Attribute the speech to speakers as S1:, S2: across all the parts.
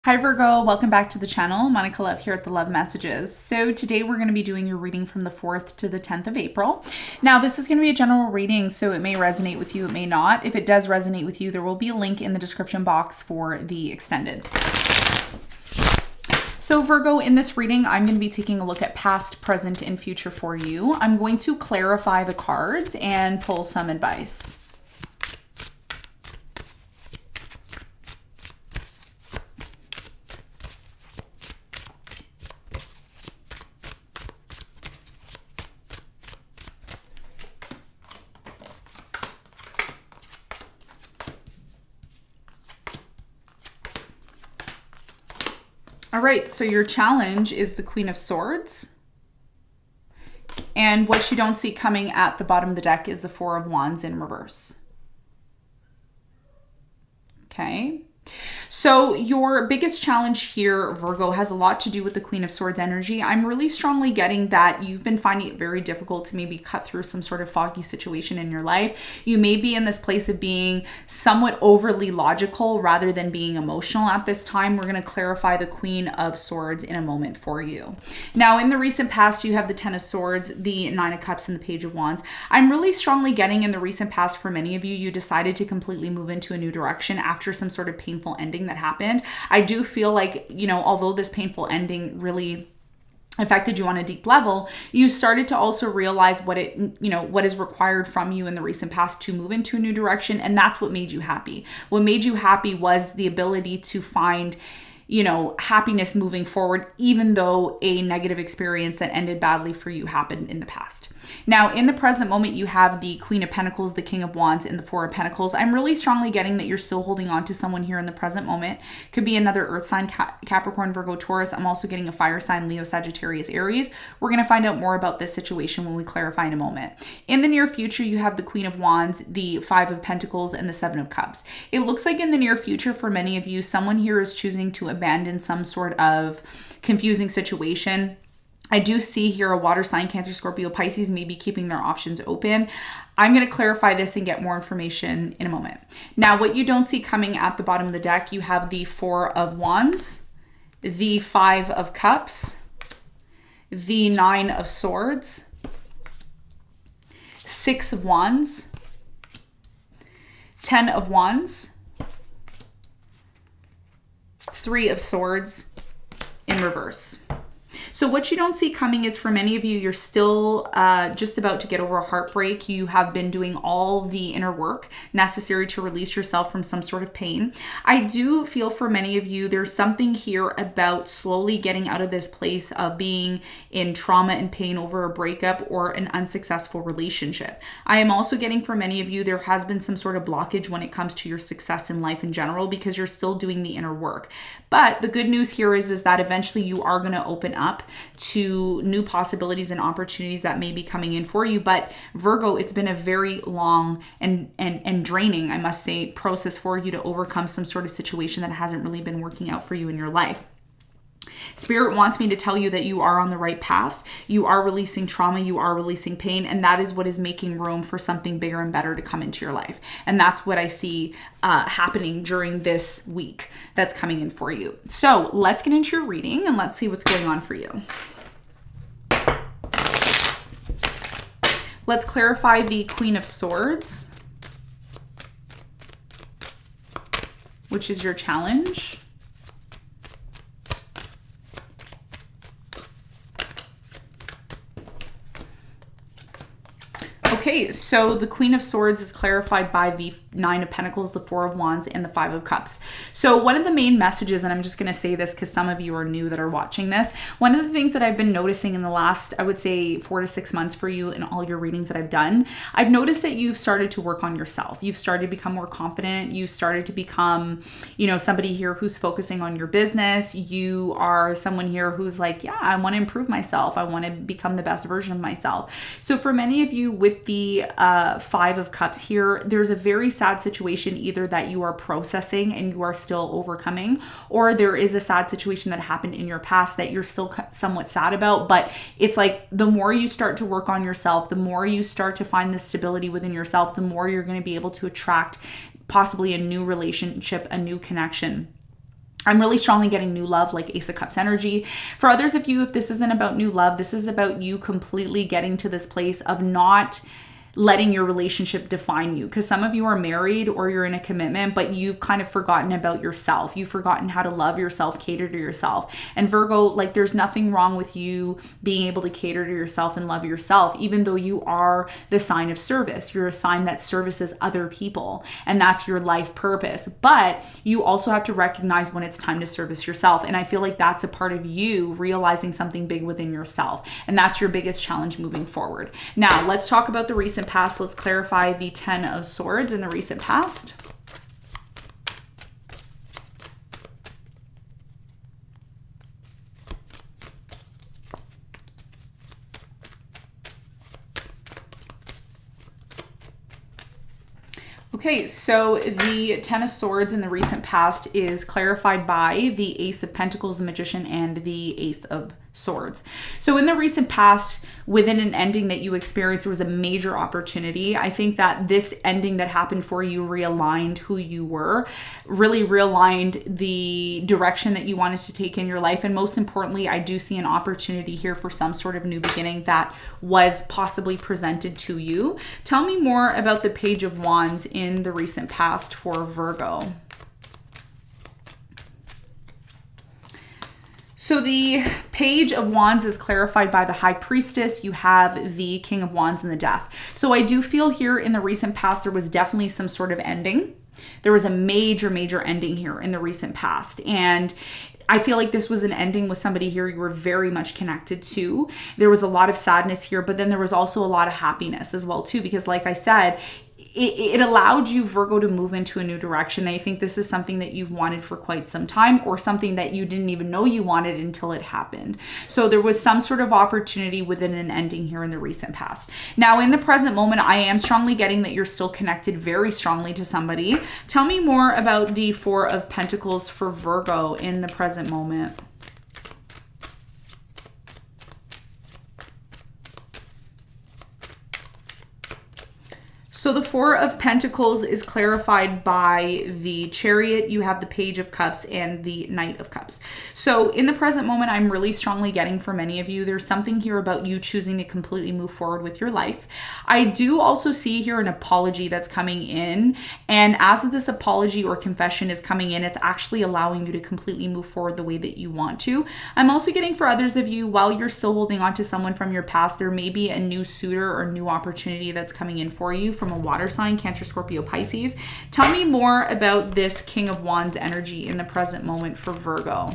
S1: Hi Virgo, welcome back to the channel. Monica Love here at the Love Messages. So today we're going to be doing your reading from the 4th to the 10th of April. Now this is going to be a general reading, so it may resonate with you, it may not. If it does resonate with you, there will be a link in the description box for the extended. So Virgo, in this reading, I'm going to be taking a look at past, present, and future for you. I'm going to clarify the cards and pull some advice. All right, so your challenge is the Queen of Swords. And what you don't see coming at the bottom of the deck is the Four of Wands in reverse. Okay. So your biggest challenge here, Virgo, has a lot to do with the Queen of Swords energy. I'm really strongly getting that you've been finding it very difficult to maybe cut through some sort of foggy situation in your life. You may be in this place of being somewhat overly logical rather than being emotional at this time. We're going to clarify the Queen of Swords in a moment for you. Now, in the recent past, you have the Ten of Swords, the Nine of Cups, and the Page of Wands. I'm really strongly getting in the recent past, for many of you, you decided to completely move into a new direction after some sort of painful ending that happened. I do feel like, although this painful ending really affected you on a deep level, you started to also realize what is required from you in the recent past to move into a new direction. And that's what made you happy. What made you happy was the ability to find happiness moving forward, even though a negative experience that ended badly for you happened in the past. Now, in the present moment, you have the Queen of Pentacles, the King of Wands, and the Four of Pentacles. I'm really strongly getting that you're still holding on to someone here in the present moment. Could be another earth sign, Capricorn, Virgo, Taurus. I'm also getting a fire sign, Leo, Sagittarius, Aries. We're going to find out more about this situation when we clarify in a moment. In the near future, you have the Queen of Wands, the Five of Pentacles, and the Seven of Cups. It looks like in the near future, for many of you, someone here is choosing to abandon some sort of confusing situation. I do see here a water sign, Cancer, Scorpio, Pisces, maybe keeping their options open. I'm going to clarify this and get more information in a moment. Now, what you don't see coming at the bottom of the deck, you have the Four of Wands, the Five of Cups, the Nine of Swords, Six of Wands, 10 of Wands, Three of Swords in reverse. So what you don't see coming is, for many of you, you're still just about to get over a heartbreak. You have been doing all the inner work necessary to release yourself from some sort of pain. I do feel for many of you, there's something here about slowly getting out of this place of being in trauma and pain over a breakup or an unsuccessful relationship. I am also getting, for many of you, there has been some sort of blockage when it comes to your success in life in general, because you're still doing the inner work. But the good news here is that eventually you are going to open up to new possibilities and opportunities that may be coming in for you. But Virgo, it's been a very long and draining, I must say, process for you to overcome some sort of situation that hasn't really been working out for you in your life. Spirit wants me to tell you that you are on the right path. You are releasing trauma, you are releasing pain, and that is what is making room for something bigger and better to come into your life. And that's what I see happening during this week that's coming in for you. So let's get into your reading and let's see what's going on for you. Let's clarify the Queen of Swords, which is your challenge. Okay, so the Queen of Swords is clarified by the Nine of Pentacles, the Four of Wands, and the Five of Cups. So one of the main messages, and I'm just going to say this because some of you are new that are watching this, one of the things that I've been noticing in the last, I would say 4 to 6 months for you in all your readings that I've done, I've noticed that you've started to work on yourself. You've started to become more confident. You started to become, somebody here who's focusing on your business. You are someone here who's like, yeah, I want to improve myself. I want to become the best version of myself. So for many of you with the Five of Cups here, there's a very sad situation either that you are processing and you are still overcoming, or there is a sad situation that happened in your past that you're still somewhat sad about. But it's like the more you start to work on yourself, the more you start to find the stability within yourself, the more you're going to be able to attract possibly a new relationship, a new connection. I'm really strongly getting new love, like Ace of Cups energy. For others of you, if this isn't about new love, this is about you completely getting to this place of not letting your relationship define you. Because some of you are married or you're in a commitment, but you've kind of forgotten about yourself. You've forgotten how to love yourself, cater to yourself. And Virgo, like, there's nothing wrong with you being able to cater to yourself and love yourself, even though you are the sign of service. You're a sign that services other people, and that's your life purpose. But you also have to recognize when it's time to service yourself. And I feel like that's a part of you realizing something big within yourself. And that's your biggest challenge moving forward. Now, let's talk about the recent past. Let's clarify the 10 of Swords in the recent past. Okay, so the 10 of Swords in the recent past is clarified by the Ace of Pentacles, the Magician, and the Ace of Swords. So in the recent past, within an ending that you experienced, there was a major opportunity. I think that this ending that happened for you realigned who you were, really realigned the direction that you wanted to take in your life. And most importantly, I do see an opportunity here for some sort of new beginning that was possibly presented to you. Tell me more about the Page of Wands in the recent past for Virgo. So the Page of Wands is clarified by the High Priestess. You have the King of Wands and the Death. So I do feel here in the recent past, there was definitely some sort of ending. There was a major, major ending here in the recent past. And I feel like this was an ending with somebody here you were very much connected to. There was a lot of sadness here, but then there was also a lot of happiness as well too, because like I said, it allowed you, Virgo, to move into a new direction. I think this is something that you've wanted for quite some time, or something that you didn't even know you wanted until it happened. So there was some sort of opportunity within an ending here in the recent past. Now, in the present moment, I am strongly getting that you're still connected very strongly to somebody. Tell me more about the Four of Pentacles for Virgo in the present moment. So the Four of Pentacles is clarified by the Chariot. You have the Page of Cups and the Knight of Cups. So in the present moment, I'm really strongly getting for many of you, there's something here about you choosing to completely move forward with your life. I do also see here an apology that's coming in. And as this apology or confession is coming in, it's actually allowing you to completely move forward the way that you want to. I'm also getting for others of you, while you're still holding on to someone from your past, there may be a new suitor or new opportunity that's coming in for you from a water sign, Cancer, Scorpio, Pisces. Tell me more about this King of Wands energy in the present moment for Virgo.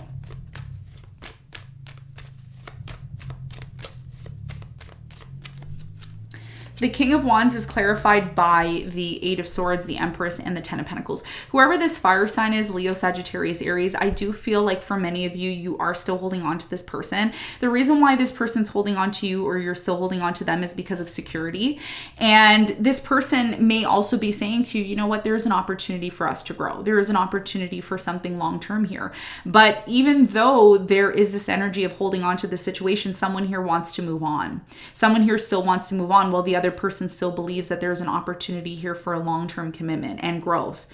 S1: The King of Wands is clarified by the Eight of Swords, the Empress, and the Ten of Pentacles. Whoever this fire sign is, Leo, Sagittarius, Aries, I do feel like for many of you, you are still holding on to this person. The reason why this person's holding on to you, or you're still holding on to them, is because of security. And this person may also be saying to you, you know what, there's an opportunity for us to grow. There is an opportunity for something long-term here. But even though there is this energy of holding on to the situation, someone here wants to move on. Someone here still wants to move on, while the other person still believes that there's an opportunity here for a long-term commitment and growth.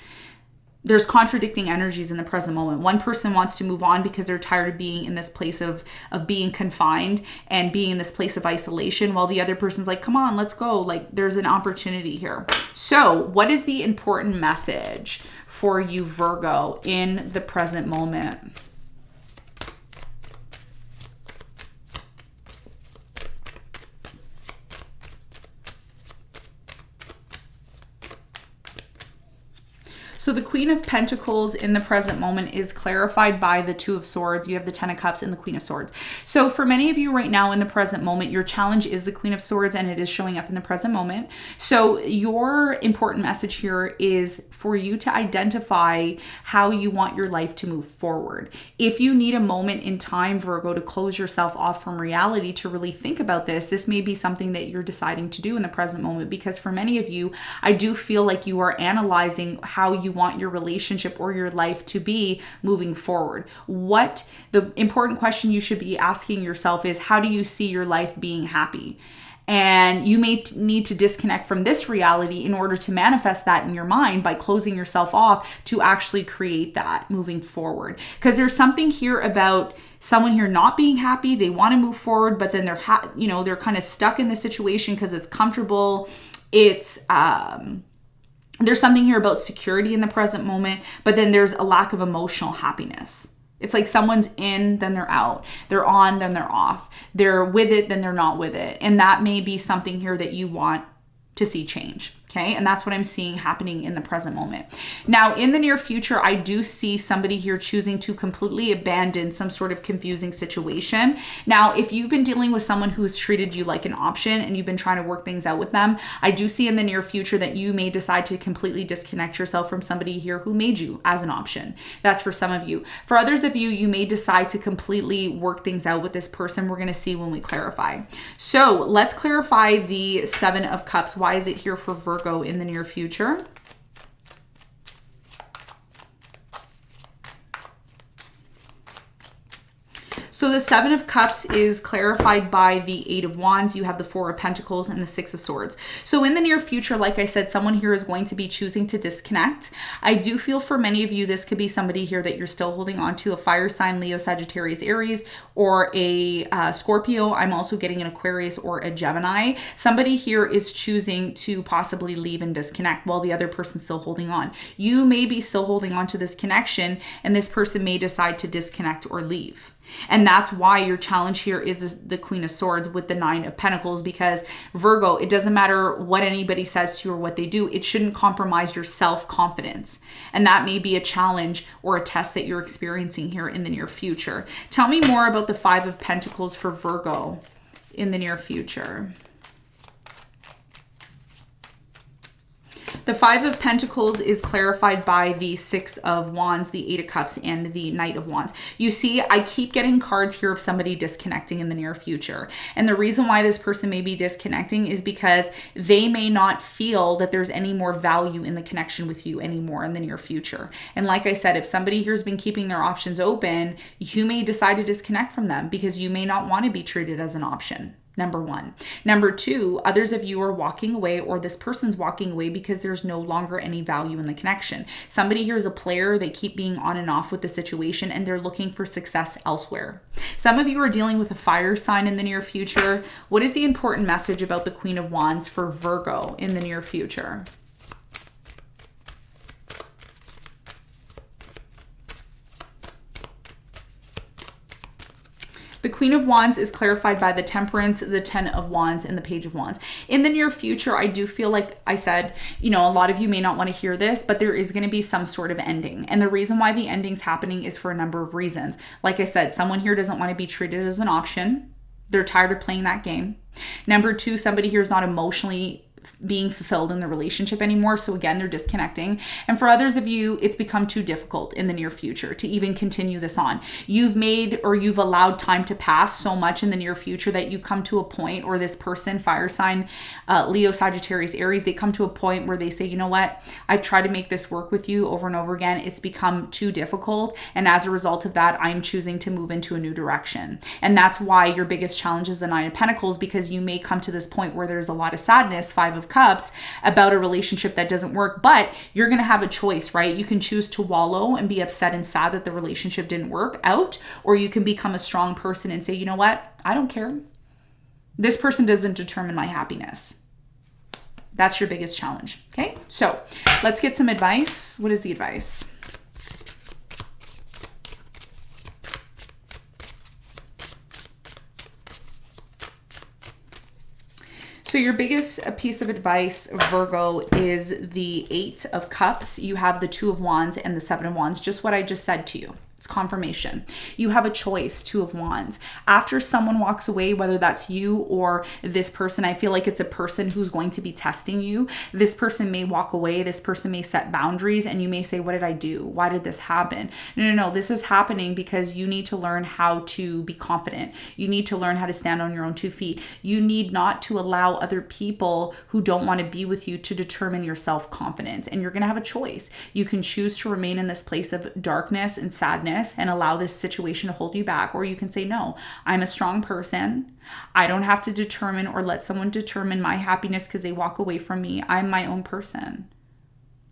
S1: There's contradicting energies in the present moment. One person wants to move on because they're tired of being in this place of being confined and being in this place of isolation, while the other person's like, come on, let's go. Like, there's an opportunity here. So what is the important message for you, Virgo, in the present moment? So the Queen of Pentacles in the present moment is clarified by the Two of Swords. You have the Ten of Cups and the Queen of Swords. So for many of you right now in the present moment, your challenge is the Queen of Swords, and it is showing up in the present moment. So your important message here is for you to identify how you want your life to move forward. If you need a moment in time, Virgo, to close yourself off from reality, to really think about this may be something that you're deciding to do in the present moment, because for many of you, I do feel like you are analyzing how you want your relationship or your life to be moving forward. What the important question you should be asking yourself is, how do you see your life being happy? And you may need to disconnect from this reality in order to manifest that in your mind by closing yourself off to actually create that moving forward. Because there's something here about someone here not being happy. They want to move forward, but then they're kind of stuck in the situation because it's comfortable. It's there's something here about security in the present moment, but then there's a lack of emotional happiness. It's like someone's in, then they're out. They're on, then they're off. They're with it, then they're not with it. And that may be something here that you want to see change. Okay. And that's what I'm seeing happening in the present moment. Now, in the near future, I do see somebody here choosing to completely abandon some sort of confusing situation. Now, if you've been dealing with someone who's treated you like an option and you've been trying to work things out with them, I do see in the near future that you may decide to completely disconnect yourself from somebody here who made you as an option. That's for some of you. For others of you, you may decide to completely work things out with this person. We're going to see when we clarify. So let's clarify the Seven of Cups. Why is it here for Virgo in the near future? So the Seven of Cups is clarified by the Eight of Wands. You have the Four of Pentacles and the Six of Swords. So in the near future, like I said, someone here is going to be choosing to disconnect. I do feel for many of you, this could be somebody here that you're still holding on to, a fire sign, Leo, Sagittarius, Aries, or a Scorpio. I'm also getting an Aquarius or a Gemini. Somebody here is choosing to possibly leave and disconnect while the other person's still holding on. You may be still holding on to this connection, and this person may decide to disconnect or leave. And that's why your challenge here is the Queen of Swords with the Nine of Pentacles, because Virgo, it doesn't matter what anybody says to you or what they do. It shouldn't compromise your self-confidence. And that may be a challenge or a test that you're experiencing here in the near future. Tell me more about the Five of Pentacles for Virgo in the near future. The Five of Pentacles is clarified by the Six of Wands, the Eight of Cups, and the Knight of Wands. You see, I keep getting cards here of somebody disconnecting in the near future. And the reason why this person may be disconnecting is because they may not feel that there's any more value in the connection with you anymore in the near future. And like I said, if somebody here has been keeping their options open, you may decide to disconnect from them because you may not want to be treated as an option. Number one. Number two, others of you are walking away, or this person's walking away because there's no longer any value in the connection. Somebody here is a player. They keep being on and off with the situation and they're looking for success elsewhere. Some of you are dealing with a fire sign in the near future. What is the important message about the Queen of Wands for Virgo in the near future? The Queen of Wands is clarified by the Temperance, the Ten of Wands, and the Page of Wands. In the near future, I do feel like I said, a lot of you may not want to hear this, but there is going to be some sort of ending. And the reason why the ending's happening is for a number of reasons. Like I said, someone here doesn't want to be treated as an option. They're tired of playing that game. Number two, somebody here is not emotionally being fulfilled in the relationship anymore. So again, they're disconnecting. And for others of you, it's become too difficult in the near future to even continue this on. You've allowed time to pass so much in the near future that you come to a point, or this person, fire sign, Leo, Sagittarius, Aries, they come to a point where they say, you know what, I've tried to make this work with you over and over again. It's become too difficult. And as a result of that, I'm choosing to move into a new direction. And that's why your biggest challenge is the Nine of Pentacles, because you may come to this point where there's a lot of sadness, Five of Cups, about a relationship that doesn't work, but you're going to have a choice, right? You can choose to wallow and be upset and sad that the relationship didn't work out, or you can become a strong person and say, you know what? I don't care. This person doesn't determine my happiness. That's your biggest challenge. Okay. So let's get some advice. What is the advice? So your biggest piece of advice, Virgo, is the Eight of Cups. You have the Two of Wands and the Seven of Wands, just what I just said to you. It's confirmation. You have a choice, Two of Wands. After someone walks away, whether that's you or this person, I feel like it's a person who's going to be testing you. This person may walk away. This person may set boundaries, and you may say, what did I do? Why did this happen? No. This is happening because you need to learn how to be confident. You need to learn how to stand on your own 2 feet. You need not to allow other people who don't want to be with you to determine your self-confidence. And you're going to have a choice. You can choose to remain in this place of darkness and sadness, happiness and allow this situation to hold you back. Or you can say, no, I'm a strong person. I don't have to determine or let someone determine my happiness because they walk away from me. I'm my own person.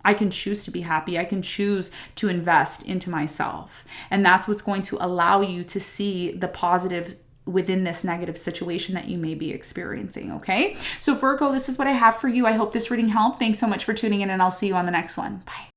S1: I can choose to be happy. I can choose to invest into myself. And that's what's going to allow you to see the positive within this negative situation that you may be experiencing, okay? So Virgo, this is what I have for you. I hope this reading helped. Thanks so much for tuning in, and I'll see you on the next one. Bye.